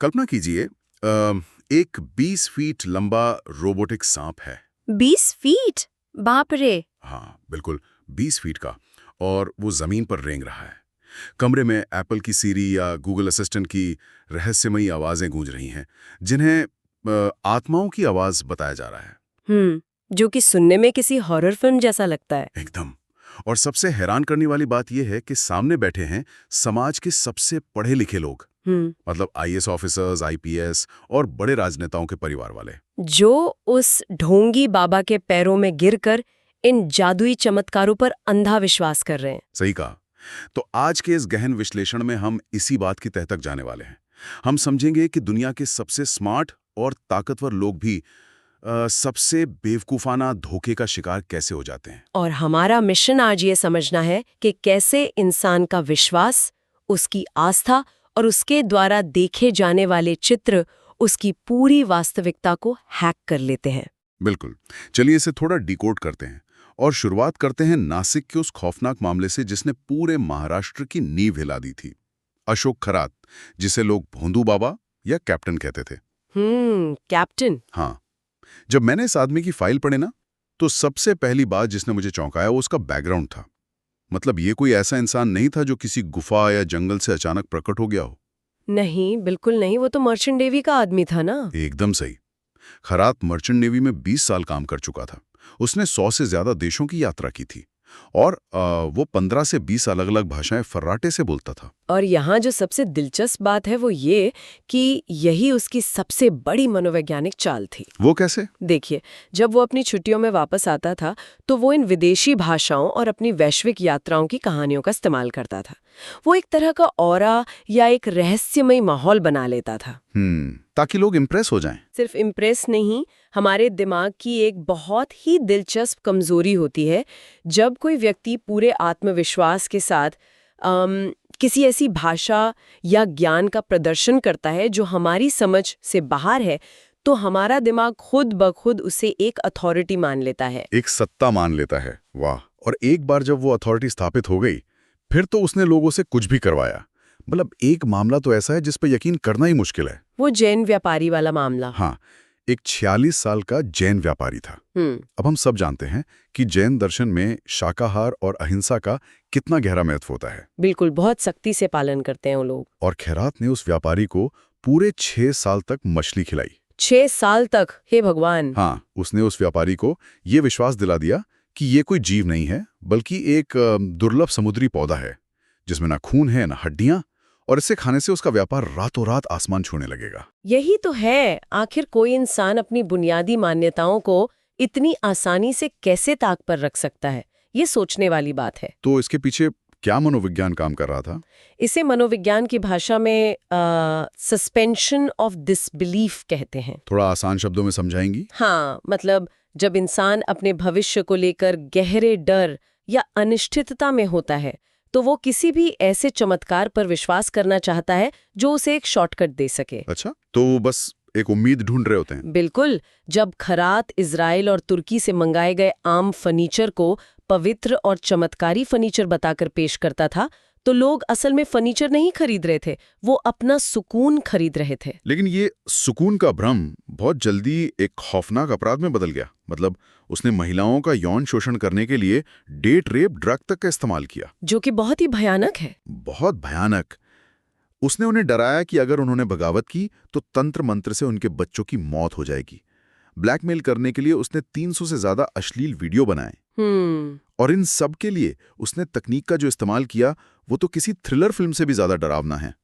कल्पना कीजिए एक 20 फीट लंबा रोबोटिक सांप है। 20 फीट? बाप रे। हाँ बिल्कुल, 20 फीट का। और वो जमीन पर रेंग रहा है। कमरे में एप्पल की सीरी या गूगल असिस्टेंट की रहस्यमयी आवाजें गूंज रही हैं, जिन्हें आत्माओं की आवाज बताया जा रहा है। जो कि सुनने में किसी हॉरर फिल्म जैसा लगता है। एकदम। और सबसे हैरान करने वाली बात यह है कि सामने बैठे हैं समाज के सबसे पढ़े लिखे लोग, मतलब आईएएस ऑफिसर्स, आईपीएस और बड़े राजनेताओं के परिवार वाले, जो उस ढोंगी बाबा के पैरों में गिरकर इन जादुई चमत्कारों पर अंधा विश्वास कर रहे हैं। सही कहा। तो आज के इस गहन विश्लेषण में हम इसी बात की तह तक जाने वाले हैं। हम समझेंगे कि दुनिया के सबसे स्मार्ट और ताकतवर लोग भी सबसे बेवकूफाना धोखे का शिकार कैसे हो जाते हैं। और हमारा मिशन आज ये समझना है कि कैसे इंसान का विश्वास, उसकी आस्था और उसके द्वारा देखे जाने वाले चित्र उसकी पूरी वास्तविकता को हैक कर लेते हैं। बिल्कुल। चलिए इसे थोड़ा डिकोड करते हैं और शुरुआत करते हैं नासिक के उस खौफनाक मामले से जिसने पूरे महाराष्ट्र की नींव हिला दी थी। अशोक खरात, जिसे लोग भोंदू बाबा या कैप्टन कहते थे। कैप्टन। हाँ। जब मैंने इस आदमी की फाइल पढ़ी ना, तो सबसे पहली बात जिसने मुझे चौंकाया वो उसका बैकग्राउंड था। मतलब ये कोई ऐसा इंसान नहीं था जो किसी गुफा या जंगल से अचानक प्रकट हो गया हो। नहीं, बिल्कुल नहीं। वो तो मर्चेंट नेवी का आदमी था ना। एकदम सही। खरात मर्चेंट नेवी में 20 साल काम कर चुका था। उसने 100 से ज्यादा देशों की यात्रा की थी और वो 15 से 20 अलग अलग भाषाएं फर्राटे से बोलता था। और यहाँ जो सबसे दिलचस्प बात है वो ये कि यही उसकी सबसे बड़ी मनोवैज्ञानिक चाल थी। वो कैसे? देखिए, जब वो अपनी छुट्टियों में वापस आता था तो वो इन विदेशी भाषाओं और अपनी वैश्विक यात्राओं की कहानियों का इस्तेमाल करता था। वो एक तरह का ऑरा या एक रहस्यमय माहौल बना लेता था। ताकि लोग इम्प्रेस हो जाएं। सिर्फ इम्प्रेस नहीं, हमारे दिमाग की एक बहुत ही दिलचस्प कमजोरी होती है जब कोई व्यक्ति पूरे आत्मविश्वास के साथ किसी ऐसी भाषा या ज्ञान का प्रदर्शन करता है जो हमारी समझ से बाहर है, तो हमारा दिमाग खुद ब खुद उसे एक अथॉरिटी मान लेता है, एक सत्ता मान लेता है। वाह। और एक बार जब वो अथॉरिटी स्थापित हो गई, फिर तो उसने लोगों से कुछ भी करवाया। मतलब एक मामला तो ऐसा है जिस पर यकीन करना ही मुश्किल है। वो जैन व्यापारी वाला मामला। हाँ, एक 46 साल का जैन व्यापारी था। अब हम सब जानते हैं कि जैन दर्शन में शाकाहार और अहिंसा का कितना गहरा महत्व होता है। बिल्कुल, बहुत सख्ती से पालन करते हैं वो लोग। और खैरात ने उस व्यापारी को पूरे 6 साल तक मछली खिलाई। 6 साल तक? हे भगवान। हाँ, उसने उस व्यापारी को ये विश्वास दिला दिया कि ये कोई जीव नहीं है, बल्कि एक दुर्लभ समुद्री पौधा है जिसमें ना खून है ना हड्डियां, और इसे खाने से उसका व्यापार रातों रात आसमान छूने लगेगा। यही तो है, आखिर कोई इंसान अपनी बुनियादी मान्यताओं को इतनी आसानी से कैसे ताक पर रख सकता है? ये सोचने वाली बात है। तो इसके पीछे क्या मनोविज्ञान काम कर रहा था? इसे मनोविज्ञान की भाषा में सस्पेंशन ऑफ डिसबिलीफ कहते हैं। थोड़ा आसान शब्दों में समझाएंगी? हाँ, मतलब जब इंसान अपने भविष्य को लेकर गहरे डर या अनिश्चितता में होता है, तो वो किसी भी ऐसे चमत्कार पर विश्वास करना चाहता है जो उसे एक शॉर्टकट दे सके। अच्छा, तो वो बस एक उम्मीद ढूंढ रहे होते हैं। बिल्कुल। जब खरात इजराइल और तुर्की से मंगाए गए आम फर्नीचर को पवित्र और चमत्कारी फर्नीचर बताकर पेश करता था, तो लोग असल में फर्नीचर नहीं खरीद रहे थे, वो अपना सुकून खरीद रहे थे। लेकिन ये सुकून का भ्रम बहुत जल्दी एक खौफनाक अपराध में बदल गया। मतलब उसने महिलाओं का यौन शोषण करने के लिए डेट रेप ड्रग तक का इस्तेमाल किया, जो कि बहुत ही भयानक है। बहुत भयानक। उसने उन्हें डराया कि अगर उन्होंने बगावत की तो तंत्र मंत्र से उनके बच्चों की मौत हो जाएगी। ब्लैकमेल करने के लिए उसने 300 से ज्यादा अश्लील वीडियो बनाए। और इन सब के लिए उसने तकनीक का जो इस्तेमाल किया वो तो किसी थ्रिलर फिल्म से भी ज्यादा डरावना है।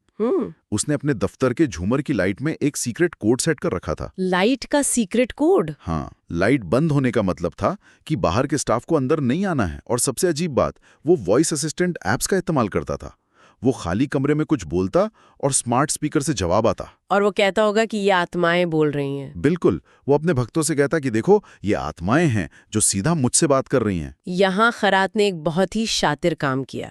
उसने अपने दफ्तर के झूमर की लाइट में एक सीक्रेट कोड सेट कर रखा था। लाइट का सीक्रेट कोड? हाँ, लाइट बंद होने का मतलब था कि बाहर के स्टाफ को अंदर नहीं आना है। और सबसे अजीब बात, वो वॉइस असिस्टेंट एप्स का इस्तेमाल करता था। वो खाली कमरे में कुछ बोलता और स्मार्ट स्पीकर से जवाब आता। और वो कहता होगा कि ये आत्माएं बोल रही हैं। बिल्कुल। वो अपने भक्तों से कहता कि देखो ये आत्माएं हैं जो सीधा मुझसे बात कर रही हैं। यहाँ खरात ने एक बहुत ही शातिर काम किया।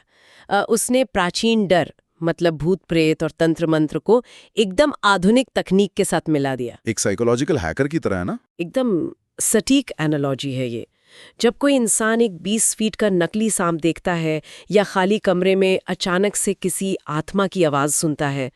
उसने प्राचीन डर, मतलब भूत प्रेत और तंत्र मंत्र को एकदम आधुनिक तकनीक के साथ मिला दिया। एक साइकोलॉजिकल हैकर की तरह है ना? एकदम सटीक एनालॉजी है ये। जब कोई इंसान एक 20 फीट का नकली सांप देखता है या खाली कमरे में अचानक से किसी आत्मा की आवाज सुनता है,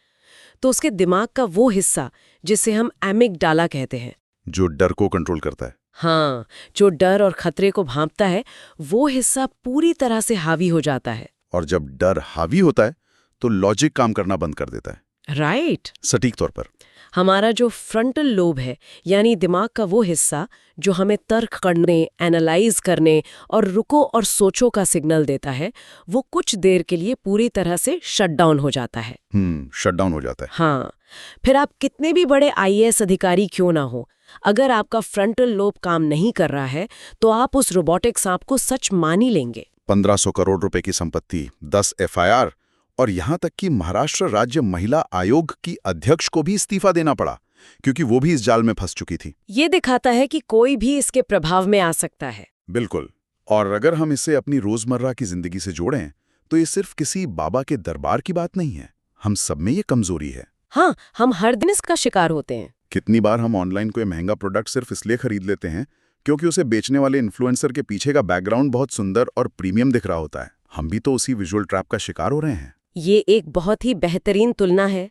तो उसके दिमाग का वो हिस्सा जिसे हम एमिगडाला कहते हैं, जो डर को कंट्रोल करता है। हाँ, जो डर और खतरे को भांपता है, वो हिस्सा पूरी तरह से हावी हो जाता है। और जब डर हावी होता है तो लॉजिक काम करना बंद कर देता है। राइट। सटीक तौर पर हमारा जो फ्रंटल लोब है, यानी दिमाग का वो हिस्सा जो हमें तर्क करने, एनालाइज करने और रुको और सोचो का सिग्नल देता है, वो कुछ देर के लिए पूरी तरह से शट डाउन हो जाता है। शट डाउन हो जाता है। हाँ, फिर आप कितने भी बड़े आईएएस अधिकारी क्यों ना हो, अगर आपका फ्रंटल लोब काम नहीं कर रहा है तो आप उस रोबोटिक सांप को सच मान ही लेंगे। 1500 करोड़ रुपए की संपत्ति, 10 एफआईआर और यहां तक कि महाराष्ट्र राज्य महिला आयोग की अध्यक्ष को भी इस्तीफा देना पड़ा क्योंकि वो भी इस जाल में फंस चुकी थी। ये दिखाता है कि कोई भी इसके प्रभाव में आ सकता है। बिल्कुल। और अगर हम इसे अपनी रोजमर्रा की जिंदगी से जोड़ें तो ये सिर्फ किसी बाबा के दरबार की बात नहीं है, हम सब में ये कमजोरी है। हाँ, हम हर दिन इसका शिकार होते हैं। कितनी बार हम ऑनलाइन कोई महंगा प्रोडक्ट सिर्फ इसलिए खरीद लेते हैं क्योंकि उसे बेचने वाले इन्फ्लुएंसर के पीछे का बैकग्राउंड बहुत सुंदर और प्रीमियम दिख रहा होता है। हम भी तो उसी विजुअल ट्रैप का शिकार हो रहे हैं। ये एक बहुत ही बेहतरीन तुलना है।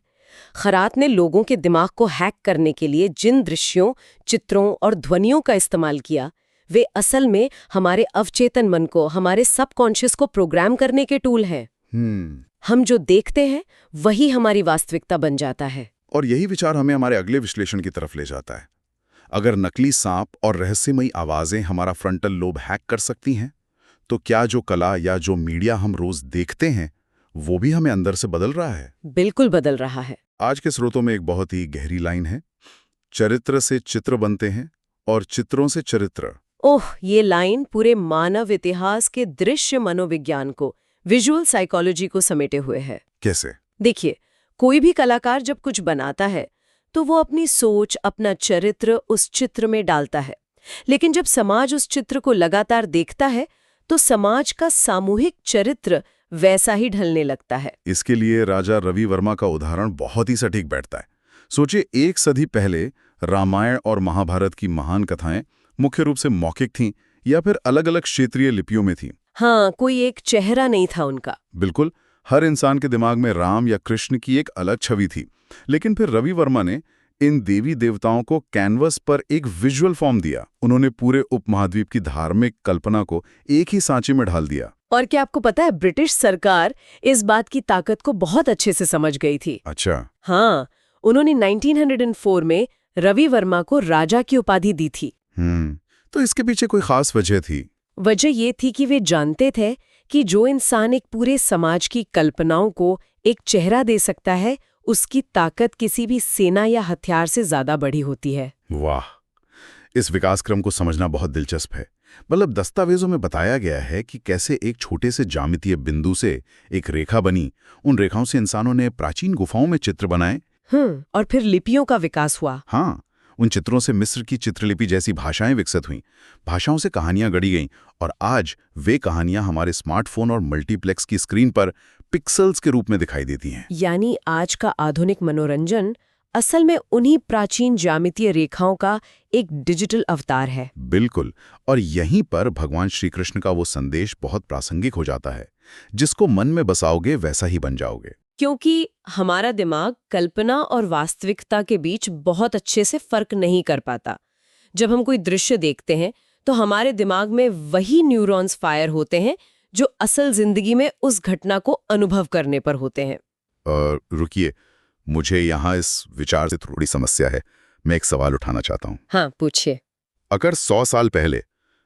खरात ने लोगों के दिमाग को हैक करने के लिए जिन दृश्यों, चित्रों और ध्वनियों का इस्तेमाल किया, वे असल में हमारे अवचेतन मन को, हमारे सबकॉन्शियस को प्रोग्राम करने के टूल हैं। हम जो देखते हैं वही हमारी वास्तविकता बन जाता है। और यही विचार हमें हमारे अगले विश्लेषण की तरफ ले जाता है। अगर नकली सांप और रहस्यमयी आवाजें हमारा फ्रंटल लोब हैक कर सकती हैं, तो क्या जो कला या जो मीडिया हम रोज देखते हैं वो भी हमें अंदर से बदल रहा है? बिल्कुल बदल रहा है। आज के स्रोतों में एक बहुत ही गहरी लाइन है, चरित्र से चित्र बनते हैं और चित्रों से चरित्र। ओह, ये लाइन पूरे मानव इतिहास के दृश्य मनोविज्ञान को, विजुअल साइकोलॉजी को समेटे हुए है। कैसे? देखिए, कोई भी कलाकार जब कुछ बनाता है तो वो अपनी सोच, अपना चरित्र उस चित्र में डालता है। लेकिन जब समाज उस चित्र को लगातार देखता है तो समाज का सामूहिक चरित्र वैसा ही ढलने लगता है। इसके लिए राजा रवि वर्मा का उदाहरण बहुत ही सटीक बैठता है। सोचिए, 1 सदी पहले रामायण और महाभारत की महान कथाएं मुख्य रूप से मौखिक थीं या फिर अलग-अलग क्षेत्रीय लिपियों में थीं। हाँ, कोई एक चेहरा नहीं था उनका। बिल्कुल, हर इंसान के दिमाग में राम या कृष्ण की एक अलग छवि थी। लेकिन फिर रवि वर्मा ने इन देवी देवताओं को कैनवस पर एक विजुअल फॉर्म दिया। उन्होंने पूरे उपमहाद्वीप की धार्मिक कल्पना को एक ही सांचे में ढाल दिया। और क्या आपको पता है, ब्रिटिश सरकार इस बात की ताकत को बहुत अच्छे से समझ गई थी। अच्छा। हाँ, उन्होंने 1904 में रवि वर्मा को राजा की उपाधि दी थी। तो इसके पीछे कोई खास वजह थी? वजह ये थी कि वे जानते थे कि जो इंसान एक पूरे समाज की कल्पनाओं को एक चेहरा दे सकता है, उसकी ताकत किसी भी सेना या हथियार से ज्यादा बड़ी होती है। वाह, इस विकास क्रम को समझना बहुत दिलचस्प है। मतलब दस्तावेजों में बताया गया है कि कैसे एक छोटे से ज्यामितीय बिंदु से एक रेखा बनी, उन रेखाओं से इंसानों ने प्राचीन गुफाओं में चित्र बनाए। और फिर लिपियों का विकास हुआ। हाँ, उन चित्रों से मिस्र की चित्रलिपि जैसी भाषाएं विकसित हुईं, भाषाओं से कहानियां गढ़ी गईं और आज वे कहानियां हमारे स्मार्टफोन और मल्टीप्लेक्स की स्क्रीन पर पिक्सेल्स के रूप में दिखाई देती हैं। यानी आज का आधुनिक मनोरंजन असल में उन्हीं प्राचीन ज्यामितीय रेखाओं का एक डिजिटल अवतार है। बिल्कुल, और यहीं पर भगवान श्री कृष्ण का वो संदेश बहुत प्रासंगिक हो जाता है, जिसको मन में बसाओगे वैसा ही बन जाओगे। क्योंकि हमारा दिमाग कल्पना और वास्तविकता के बीच बहुत अच्छे से फर्क नहीं कर पाता। जब हम कोई दृश्य देखते हैं तो हमारे दिमाग में वही न्यूरॉन्स फायर होते हैं जो असल जिंदगी में उस घटना को अनुभव करने पर होते हैं। रुकिए, मुझे यहाँ इस विचार से थोड़ी समस्या है। मैं एक सवाल उठाना चाहता हूँ। हाँ, पूछिए। अगर 100 साल पहले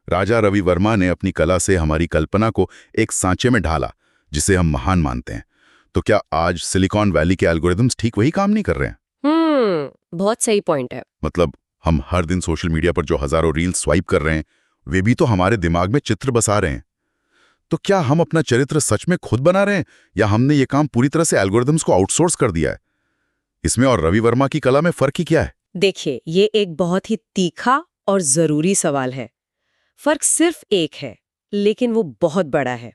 राजा रवि वर्मा ने अपनी कला से हमारी कल्पना को एक सांचे में ढाला जिसे हम महान मानते हैं, तो क्या आज सिलिकॉन वैली के एल्गोरिदम्स ठीक वही काम नहीं कर रहे हैं? बहुत सही पॉइंट है। मतलब हम हर दिन सोशल मीडिया पर जो हजारों रील्स स्वाइप कर रहे हैं, वे भी तो हमारे दिमाग में चित्र बसा रहे हैं। तो क्या हम अपना चरित्र सच में खुद बना रहे हैं या हमने ये काम पूरी तरह से एल्गोरिदम्स को आउटसोर्स कर दिया है? इसमें और रवि वर्मा की कला में फर्क ही क्या है? देखिए, ये एक बहुत ही तीखा और जरूरी सवाल है। फर्क सिर्फ एक है, लेकिन वो बहुत बड़ा है।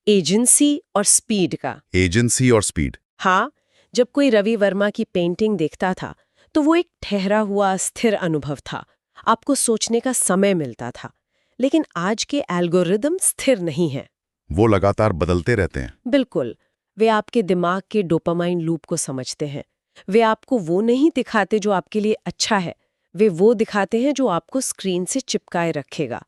एजेंसी और स्पीड का। एजेंसी और स्पीड? हाँ, जब कोई रवि वर्मा की पेंटिंग देखता था तो वो एक ठहरा हुआ स्थिर अनुभव था। आपको सोचने का समय मिलता था। लेकिन आज के एल्गोरिदम स्थिर नहीं हैं। वो लगातार बदलते रहते हैं। बिल्कुल, वे आपके दिमाग के डोपामाइन लूप को समझते हैं। वे आपको वो नहीं दिखाते जो आपके लिए अच्छा है, वे वो दिखाते हैं जो आपको स्क्रीन से चिपकाए रखेगा।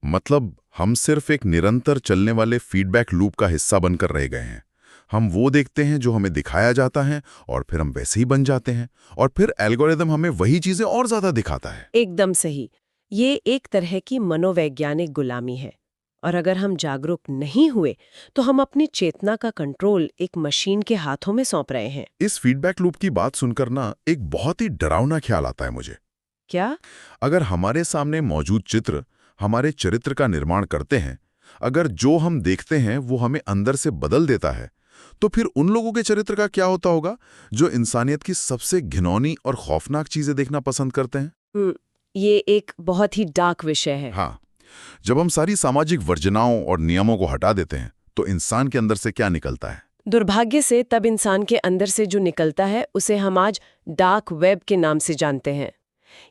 मतलब हम सिर्फ एक निरंतर चलने वाले फीडबैक लूप का हिस्सा बनकर रह गए हैं। हम वो देखते हैं जो हमें दिखाया जाता है और फिर हम वैसे ही बन जाते हैं और फिर एल्गोरिदम हमें वही चीजें और ज्यादा दिखाता है। एकदम सही। ये एक तरह की मनोवैज्ञानिक गुलामी है। और अगर हम जागरूक नहीं हुए तो हम अपनी चेतना का कंट्रोल एक मशीन के हाथों में सौंप रहे हैं। इस फीडबैक लूप की बात सुनकर ना एक बहुत ही डरावना ख्याल आता है मुझे। क्या? अगर हमारे सामने मौजूद चित्र हमारे चरित्र का निर्माण करते हैं, अगर जो हम देखते हैं वो हमें अंदर से बदल देता है, तो फिर उन लोगों के चरित्र का क्या होता होगा जो इंसानियत की सबसे घिनौनी और खौफनाक चीजें देखना पसंद करते हैं? ये एक बहुत ही डार्क विषय है। हाँ, जब हम सारी सामाजिक वर्जनाओं और नियमों को हटा देते हैं तो इंसान के अंदर से क्या निकलता है? दुर्भाग्य से तब इंसान के अंदर से जो निकलता है उसे हम आज डार्क वेब के नाम से जानते हैं।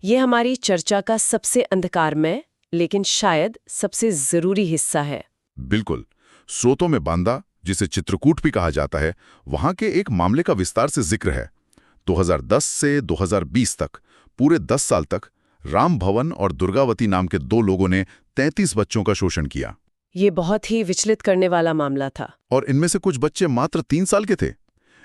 ये हमारी चर्चा का सबसे अंधकारमय लेकिन शायद सबसे जरूरी हिस्सा है। बिल्कुल। स्रोतों में बांदा, जिसे चित्रकूट भी कहा जाता है, वहां के एक मामले का विस्तार से जिक्र है। 2010 से 2020 तक, पूरे 10 साल तक राम भवन और दुर्गावती नाम के 2 लोगों ने 33 बच्चों का शोषण किया। ये बहुत ही विचलित करने वाला मामला था। और इनमें से कुछ बच्चे मात्र 3 साल के थे।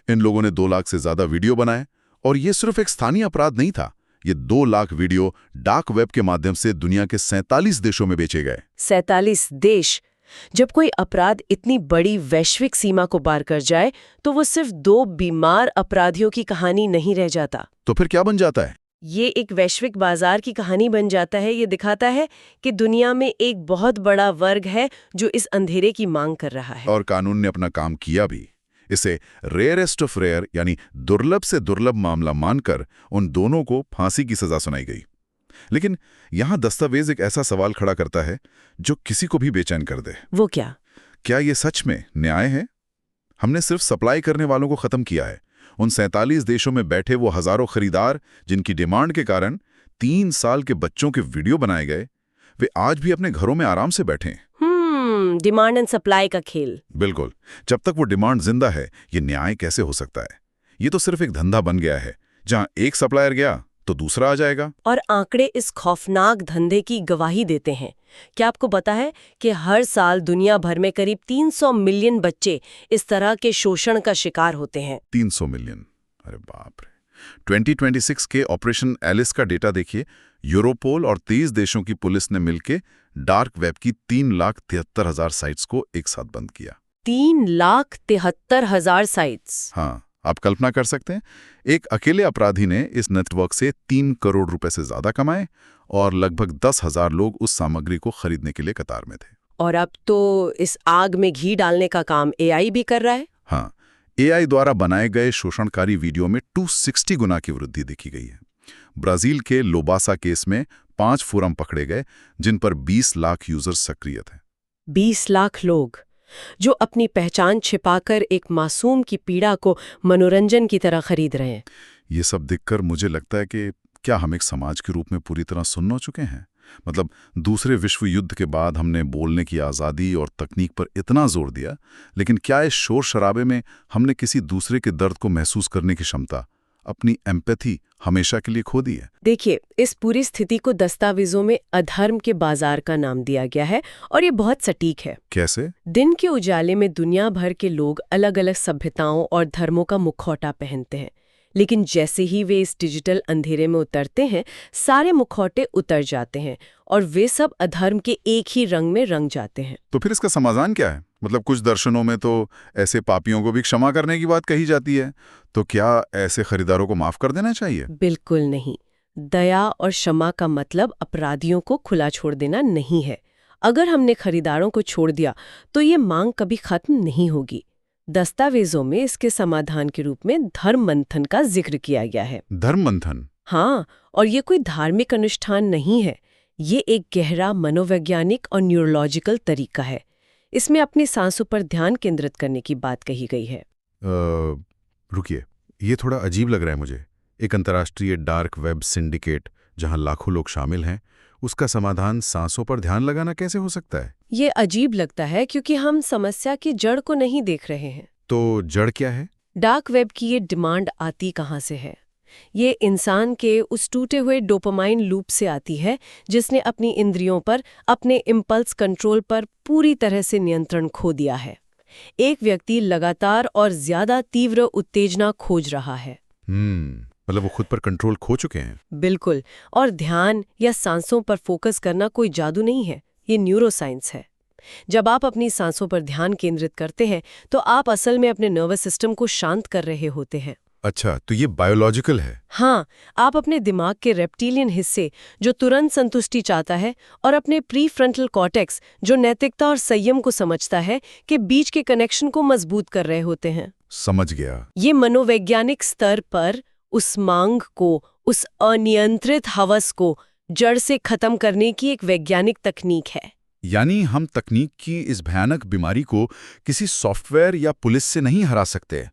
इन लोगों ने 2 लाख से ज्यादा वीडियो बनाए और ये सिर्फ एक स्थानीय अपराध नहीं था। ये 2 लाख वीडियो डार्क वेब के माध्यम से दुनिया के 47 देशों में बेचे गए। 47 देश! जब कोई अपराध इतनी बड़ी वैश्विक सीमा को पार कर जाए तो वो सिर्फ 2 बीमार अपराधियों की कहानी नहीं रह जाता। तो फिर क्या बन जाता है? ये एक वैश्विक बाजार की कहानी बन जाता है। ये दिखाता है कि दुनिया में एक बहुत बड़ा वर्ग है जो इस अंधेरे की मांग कर रहा है। और कानून ने अपना काम किया भी। इसे रेयरेस्ट ऑफ रेयर यानी दुर्लभ से दुर्लभ मामला मानकर उन दोनों को फांसी की सजा सुनाई गई। लेकिन यहां दस्तावेज एक ऐसा सवाल खड़ा करता है जो किसी को भी बेचैन कर दे। वो क्या? क्या ये सच में न्याय है? हमने सिर्फ सप्लाई करने वालों को खत्म किया है। उन 47 देशों में बैठे वो हजारों खरीदार जिनकी डिमांड के कारण 3 साल के बच्चों के वीडियो बनाए गए, वे आज भी अपने घरों में आराम से बैठे हैं। डिमांड एंड सप्लाई का खेल। बिल्कुल। जब तक वो डिमांड जिंदा है, ये न्याय कैसे हो सकता है? ये तो सिर्फ एक धंधा बन गया है, जहां एक सप्लायर गया तो दूसरा आ जाएगा। और आंकड़े इस खौफनाक धंधे की गवाही देते हैं। क्या आपको पता है कि हर साल दुनिया भर में करीब 300 मिलियन बच्चे इस तरह के शोषण का शिकार होते हैं? 300 मिलियन! अरे बाप रे! 2026 के ऑपरेशन एलिस का डेटा देखिए। यूरोपोल और 23 देशों की पुलिस ने मिलकर डार्क वेब की 3,73,000 साइट्स को एक साथ बंद किया। 3,73,000 साइट्स! हाँ, आप कल्पना कर सकते हैं, एक अकेले अपराधी ने इस नेटवर्क से 3 करोड़ रुपए से ज्यादा कमाए और लगभग 10,000 लोग उस सामग्री को खरीदने के लिए कतार में थे। और अब तो इस आग में घी डालने का काम एआई भी कर रहा है। हाँ, एआई द्वारा बनाए गए शोषणकारी वीडियो में 260 गुना की वृद्धि देखी गई है। ब्राजील के लोबासा केस में 5 फोरम पकड़े गए जिन पर 20 लाख यूजर्स सक्रिय थे। 20 लाख लोग जो अपनी पहचान छिपाकर एक मासूम की पीड़ा को मनोरंजन की तरह खरीद रहे हैं। ये सब देखकर मुझे लगता है कि क्या हम एक समाज के रूप में पूरी तरह सुन्न हो चुके हैं? मतलब दूसरे विश्व युद्ध के बाद हमने बोलने की आज़ादी और तकनीक पर इतना जोर दिया, लेकिन क्या इस शोर शराबे में हमने किसी दूसरे के दर्द को महसूस करने की क्षमता, अपनी एम्पैथी हमेशा के लिए खो दी है? देखिए, इस पूरी स्थिति को दस्तावेजों में अधर्म के बाजार का नाम दिया गया है और ये बहुत सटीक है। कैसे? दिन के उजाले में दुनिया भर के लोग अलग अलग सभ्यताओं और धर्मों का मुखौटा पहनते हैं, लेकिन जैसे ही वे इस डिजिटल अंधेरे में उतरते हैं, सारे मुखौटे उतर जाते हैं और वे सब अधर्म के एक ही रंग में रंग जाते हैं। तो फिर इसका समाधान क्या है? मतलब कुछ दर्शनों में तो ऐसे पापियों को भी क्षमा करने की बात कही जाती है, तो क्या ऐसे खरीदारों को माफ कर देना चाहिए? बिल्कुल नहीं। दया और क्षमा का मतलब अपराधियों को खुला छोड़ देना नहीं है। अगर हमने खरीदारों को छोड़ दिया तो ये मांग कभी खत्म नहीं होगी। दस्तावेजों में इसके समाधान के रूप में धर्म मंथन का जिक्र किया गया है। धर्म मंथन? हाँ, और ये कोई धार्मिक अनुष्ठान नहीं है। ये एक गहरा मनोवैज्ञानिक और न्यूरोलॉजिकल तरीका है। इसमें अपनी सांसों पर ध्यान केंद्रित करने की बात कही गई है। रुकिए, ये थोड़ा अजीब लग रहा है मुझे। एक अंतर्राष्ट्रीय डार्क वेब सिंडिकेट जहां लाखों लोग शामिल हैं, उसका समाधान सांसों पर ध्यान लगाना कैसे हो सकता है? ये अजीब लगता है क्योंकि हम समस्या की जड़ को नहीं देख रहे हैं। तो जड़ क्या है? डार्क वेब की ये डिमांड आती कहाँ से है? ये इंसान के उस टूटे हुए डोपामाइन लूप से आती है जिसने अपनी इंद्रियों पर, अपने इम्पल्स कंट्रोल पर पूरी तरह से नियंत्रण खो दिया है। एक व्यक्ति लगातार और ज्यादा तीव्र उत्तेजना खोज रहा है। मतलब वो खुद पर कंट्रोल खो चुके हैं। बिल्कुल। और ध्यान या सांसों पर फोकस करना कोई जादू नहीं है, ये न्यूरोसाइंस है। जब आप अपनी सांसों पर ध्यान केंद्रित करते हैं तो आप असल में अपने नर्वस सिस्टम को शांत कर रहे होते हैं। अच्छा, तो ये बायोलॉजिकल है। हाँ, आप अपने दिमाग के रेप्टिलियन हिस्से जो तुरंत संतुष्टि चाहता है और अपने प्रीफ्रंटल कॉर्टेक्स जो नैतिकता और संयम को समझता है के बीच के कनेक्शन को मजबूत कर रहे होते हैं। समझ गया। ये मनोवैज्ञानिक स्तर पर उस मांग को, उस अनियंत्रित हवस को जड़ से खत्म करने की एक वैज्ञानिक तकनीक है। यानी हम तकनीक की इस भयानक बीमारी को किसी सॉफ्टवेयर या पुलिस से नहीं हरा सकते।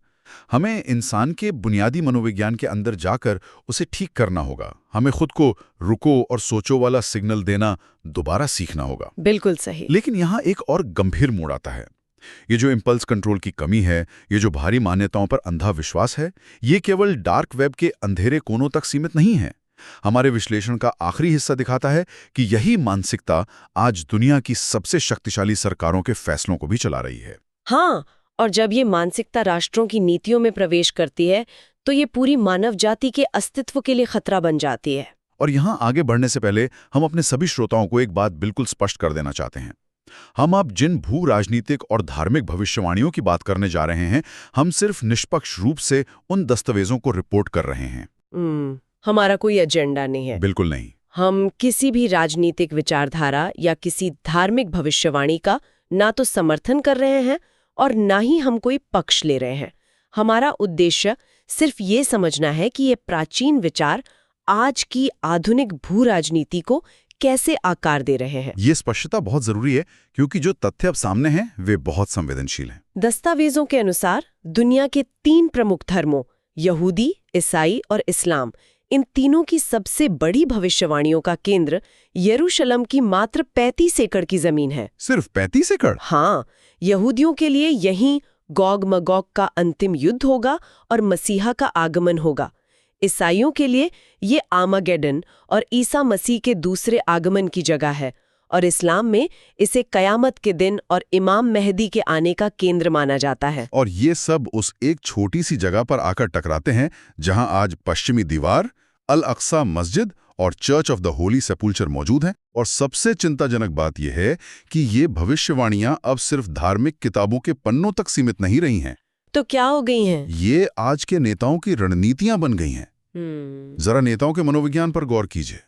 हमें इंसान के बुनियादी मनोविज्ञान के अंदर जाकर उसे ठीक करना होगा। हमें खुद को रुको और सोचो वाला सिग्नल देना दोबारा सीखना होगा। बिल्कुल सही। लेकिन यहाँ एक और गंभीर मोड़ आता है। ये जो इम्पल्स कंट्रोल की कमी है, ये जो भारी मान्यताओं पर अंधा विश्वास है, ये केवल डार्क वेब के अंधेरे कोनों तक सीमित नहीं है। हमारे विश्लेषण का आखिरी हिस्सा दिखाता है कि यही मानसिकता आज दुनिया की सबसे शक्तिशाली सरकारों के फैसलों को भी चला रही है। हाँ, और जब ये मानसिकता राष्ट्रों की नीतियों में प्रवेश करती है तो ये पूरी मानव जाति के अस्तित्व के लिए खतरा बन जाती है। और यहाँ आगे बढ़ने से पहले हम अपने सभी श्रोताओं को एक बात बिल्कुल स्पष्ट कर देना चाहते हैं। हम अब जिन भू राजनीतिक और धार्मिक भविष्यवाणियों की बात करने जा रहे हैं, हम सिर्फ निष्पक्ष रूप से उन दस्तावेजों को रिपोर्ट कर रहे हैं। हमारा कोई एजेंडा नहीं है। बिल्कुल नहीं। हम किसी भी राजनीतिक विचारधारा या किसी धार्मिक भविष्यवाणी का ना तो समर्थन कर रहे हैं और ना ही हम कोई पक्ष ले रहे हैं। हमारा उद्देश्य सिर्फ ये समझना है कि ये प्राचीन विचार आज की आधुनिक भू राजनीति को कैसे आकार दे रहे हैं। ये स्पष्टता बहुत जरूरी है क्योंकि जो तथ्य अब सामने हैं वे बहुत संवेदनशील हैं। दस्तावेजों के अनुसार दुनिया के 3 प्रमुख धर्मों यहूदी, ईसाई और इस्लाम, इन तीनों की सबसे बड़ी भविष्यवाणियों का केंद्र यरूशलेम की मात्र 35 एकड़ की जमीन है। सिर्फ 35 एकड़? हाँ, यहूदियों के लिए यहीं गोग मगोग का अंतिम युद्ध होगा और मसीहा का आगमन होगा। ईसाइयों के लिए ये आर्मागेडन और ईसा मसीह के दूसरे आगमन की जगह है, और इस्लाम में इसे कयामत के दिन और इमाम मेहदी के आने का केंद्र माना जाता है। और ये सब उस एक छोटी सी जगह पर आकर टकराते हैं जहां आज पश्चिमी दीवार, अल अक्सा मस्जिद और चर्च ऑफ द होली सेपुल्चर मौजूद हैं। और सबसे चिंताजनक बात यह है कि ये भविष्यवाणियां अब सिर्फ धार्मिक किताबों के पन्नों तक सीमित नहीं रही हैं। तो क्या हो गई हैं? ये आज के नेताओं की रणनीतियां बन गई हैं। जरा नेताओं के मनोविज्ञान पर गौर कीजिए।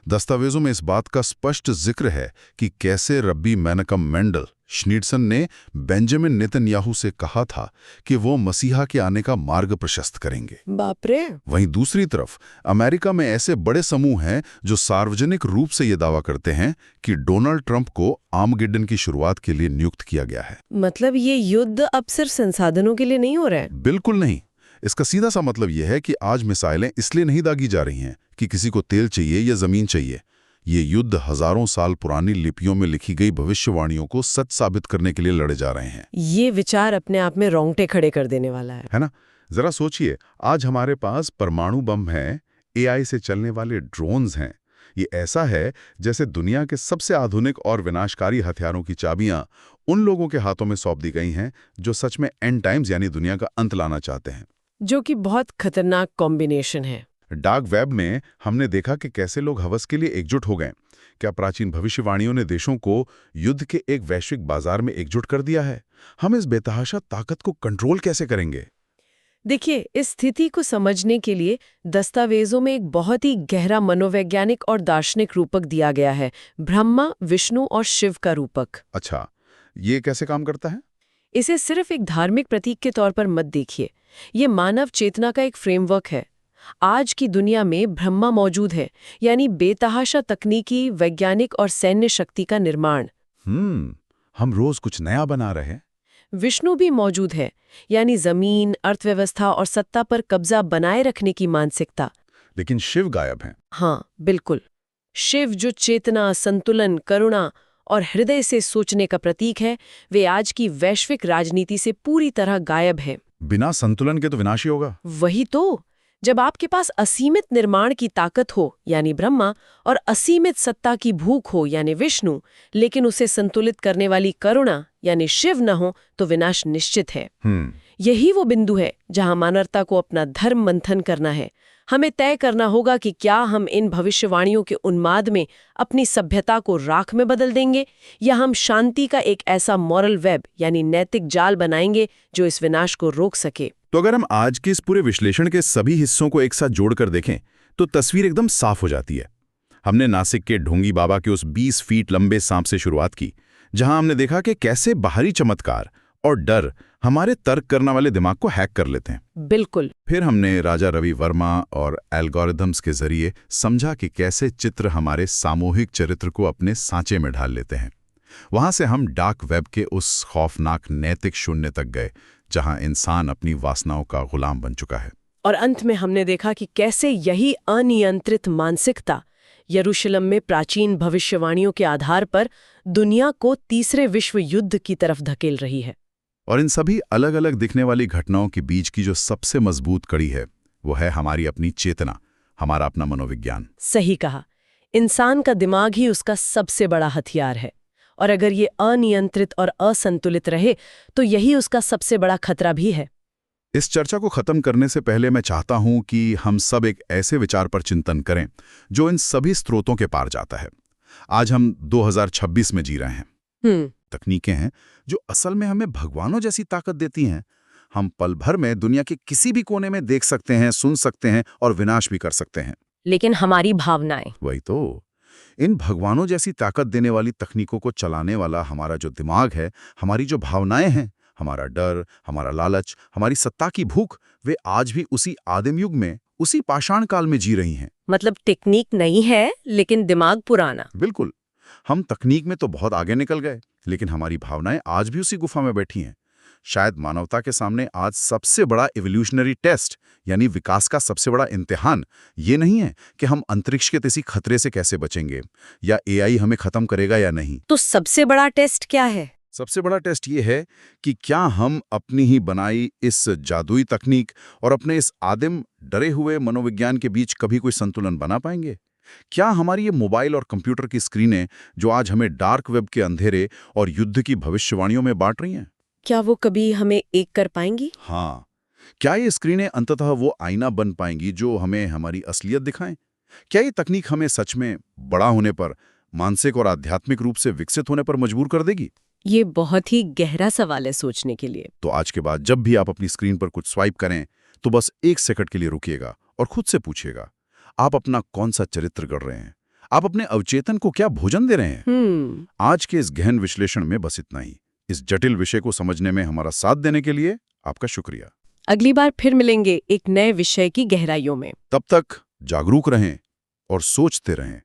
दस्तावेजों में इस बात का स्पष्ट जिक्र है कि कैसे रब्बी मेनकम मेंडल श्नीडसन ने बेंजामिन नेतन्याहू से कहा था कि वो मसीहा के आने का मार्ग प्रशस्त करेंगे। बाप रे! वहीं दूसरी तरफ अमेरिका में ऐसे बड़े समूह हैं जो सार्वजनिक रूप से ये दावा करते हैं कि डोनाल्ड ट्रंप को आर्मागेडन की शुरुआत के लिए नियुक्त किया गया है। मतलब ये युद्ध अब सिर्फ संसाधनों के लिए नहीं हो रहा है? बिल्कुल नहीं। इसका सीधा सा मतलब यह है कि आज मिसाइलें इसलिए नहीं दागी जा रही हैं कि किसी को तेल चाहिए या जमीन चाहिए। ये युद्ध हजारों साल पुरानी लिपियों में लिखी गई भविष्यवाणियों को सच साबित करने के लिए लड़े जा रहे हैं। ये विचार अपने आप में रोंगटे खड़े कर देने वाला है ना? जरा सोचिए, आज हमारे पास परमाणु बम हैं, AI से चलने वाले ड्रोन्स हैं। ये ऐसा है जैसे दुनिया के सबसे आधुनिक और विनाशकारी हथियारों की चाबियां उन लोगों के हाथों में सौंप दी गई हैं जो सच में एंड टाइम्स यानी दुनिया का अंत लाना चाहते हैं। जो कि बहुत खतरनाक कॉम्बिनेशन है। डार्क वेब में हमने देखा कि कैसे लोग हवस के लिए एकजुट हो गए। क्या प्राचीन भविष्यवाणियों ने देशों को युद्ध के एक वैश्विक बाजार में एकजुट कर दिया है? हम इस बेतहाशा ताकत को कंट्रोल कैसे करेंगे? देखिए, इस स्थिति को समझने के लिए दस्तावेजों में एक बहुत ही गहरा मनोवैज्ञानिक और दार्शनिक रूपक दिया गया है, ब्रह्मा, विष्णु और शिव का रूपक। अच्छा, ये कैसे काम करता है? इसे सिर्फ एक धार्मिक प्रतीक के तौर पर मत देखिए। ये मानव चेतना का एक फ्रेमवर्क है। आज की दुनिया में ब्रह्मा मौजूद है, यानी बेतहाशा तकनीकी, वैज्ञानिक और सैन्य शक्ति का निर्माण। हम रोज कुछ नया बना रहे हैं। विष्णु भी मौजूद है, यानी जमीन, अर्थव्यवस्था और सत्ता पर कब्जा बनाए रखने की मानसिकता। लेकिन शिव गायब हैं। हाँ, बिल्कुल। शिव जो चेतना, संतुलन, करुणा और हृदय से सोचने का प्रतीक है, वे आज की वैश्विक राजनीति से पूरी तरह गायब है। बिना संतुलन के तो विनाश ही होगा। वही तो, जब आपके पास असीमित निर्माण की ताकत हो यानी ब्रह्मा और असीमित सत्ता की भूख हो यानी विष्णु, लेकिन उसे संतुलित करने वाली करुणा यानी शिव न हो, तो विनाश निश्चित है। यही वो बिंदु है जहां मानवता को अपना धर्म मंथन करना है। हमें तय करना होगा कि क्या हम इन भविष्यवाणियों के उन्माद में अपनी सभ्यता को राख में बदल देंगे, या हम शांति का एक ऐसा मॉरल वेब यानी नैतिक जाल बनाएंगे जो इस विनाश को रोक सके। तो अगर हम आज के इस पूरे विश्लेषण के सभी हिस्सों को एक साथ जोड़कर देखें तो तस्वीर एकदम साफ हो जाती है। हमने नासिक के ढोंगी बाबा के उस 20 फीट लंबे सांप से शुरुआत की, जहां हमने देखा कि कैसे बाहरी चमत्कार और डर हमारे तर्क करने वाले दिमाग को हैक कर लेते हैं। बिल्कुल। फिर हमने राजा रवि वर्मा और एल्गोरिथम्स के जरिए समझा कि कैसे चित्र हमारे सामूहिक चरित्र को अपने सांचे में ढाल लेते हैं। वहां से हम डार्क वेब के उस खौफनाक नैतिक शून्य तक गए जहां इंसान अपनी वासनाओं का गुलाम बन चुका है। और अंत में हमने देखा कि कैसे यही अनियंत्रित मानसिकता यरूशलेम में प्राचीन भविष्यवाणियों के आधार पर दुनिया को तीसरे विश्व युद्ध की तरफ धकेल रही है। और इन सभी अलग अलग दिखने वाली घटनाओं के बीच की जो सबसे मजबूत कड़ी है वो है हमारी अपनी चेतना, हमारा अपना मनोविज्ञान। सही कहा, इंसान का दिमाग ही उसका सबसे बड़ा हथियार है, और अगर ये अनियंत्रित और असंतुलित रहे तो यही उसका सबसे बड़ा खतरा भी है। इस चर्चा को खत्म करने से पहले मैं चाहता हूं कि हम सब एक ऐसे विचार पर चिंतन करें जो इन सभी स्रोतों के पार जाता है। आज हम 2026 में जी रहे हैं। तकनीकें हैं जो असल में हमें भगवानों जैसी ताकत देती हैं। हम पल भर में दुनिया के किसी भी कोने में देख सकते हैं, सुन सकते हैं और विनाश भी कर सकते हैं। लेकिन हमारी भावनाएं, वही तो, इन भगवानों जैसी ताकत देने वाली तकनीकों को चलाने वाला हमारा जो दिमाग है, हमारी जो भावनाएं हैं, हमारा डर, हमारा लालच, हमारी सत्ता की भूख, वे आज भी उसी आदिम युग में, उसी पाषाण काल में जी रही हैं। मतलब टेक्निक नई है लेकिन दिमाग पुराना। बिल्कुल। हम तकनीक में तो बहुत आगे निकल गए, लेकिन हमारी भावनाएं आज भी उसी गुफा में बैठी हैं। शायद मानवता के सामने आज सबसे बड़ा इवोल्यूशनरी टेस्ट यानी विकास का सबसे बड़ा इम्तिहान ये नहीं है कि हम अंतरिक्ष के किसी खतरे से कैसे बचेंगे या एआई हमें खत्म करेगा या नहीं। तो सबसे बड़ा टेस्ट क्या है? सबसे बड़ा टेस्ट ये है कि क्या हम अपनी ही बनाई इस जादुई तकनीक और अपने इस आदिम डरे हुए मनोविज्ञान के बीच कभी कोई संतुलन बना पाएंगे। क्या हमारी ये मोबाइल और कंप्यूटर की स्क्रीनें जो आज हमें डार्क वेब के अंधेरे और युद्ध की भविष्यवाणियों में बांट रही हैं, क्या वो कभी हमें एक कर पाएंगी? हाँ, क्या ये स्क्रीनें अंततः वो आईना बन पाएंगी जो हमें हमारी असलियत दिखाएं? क्या ये तकनीक हमें सच में बड़ा होने पर, मानसिक और आध्यात्मिक रूप से विकसित होने पर मजबूर कर देगी? ये बहुत ही गहरा सवाल है सोचने के लिए। तो आज के बाद जब भी आप अपनी स्क्रीन पर कुछ स्वाइप करें तो बस 1 सेकंड के लिए रुकिएगा और खुद से पूछिएगा, आप अपना कौन सा चरित्र गढ़ रहे हैं? आप अपने अवचेतन को क्या भोजन दे रहे हैं? आज के इस गहन विश्लेषण में बस इतना ही। इस जटिल विषय को समझने में हमारा साथ देने के लिए आपका शुक्रिया। अगली बार फिर मिलेंगे एक नए विषय की गहराइयों में। तब तक जागरूक रहें और सोचते रहें।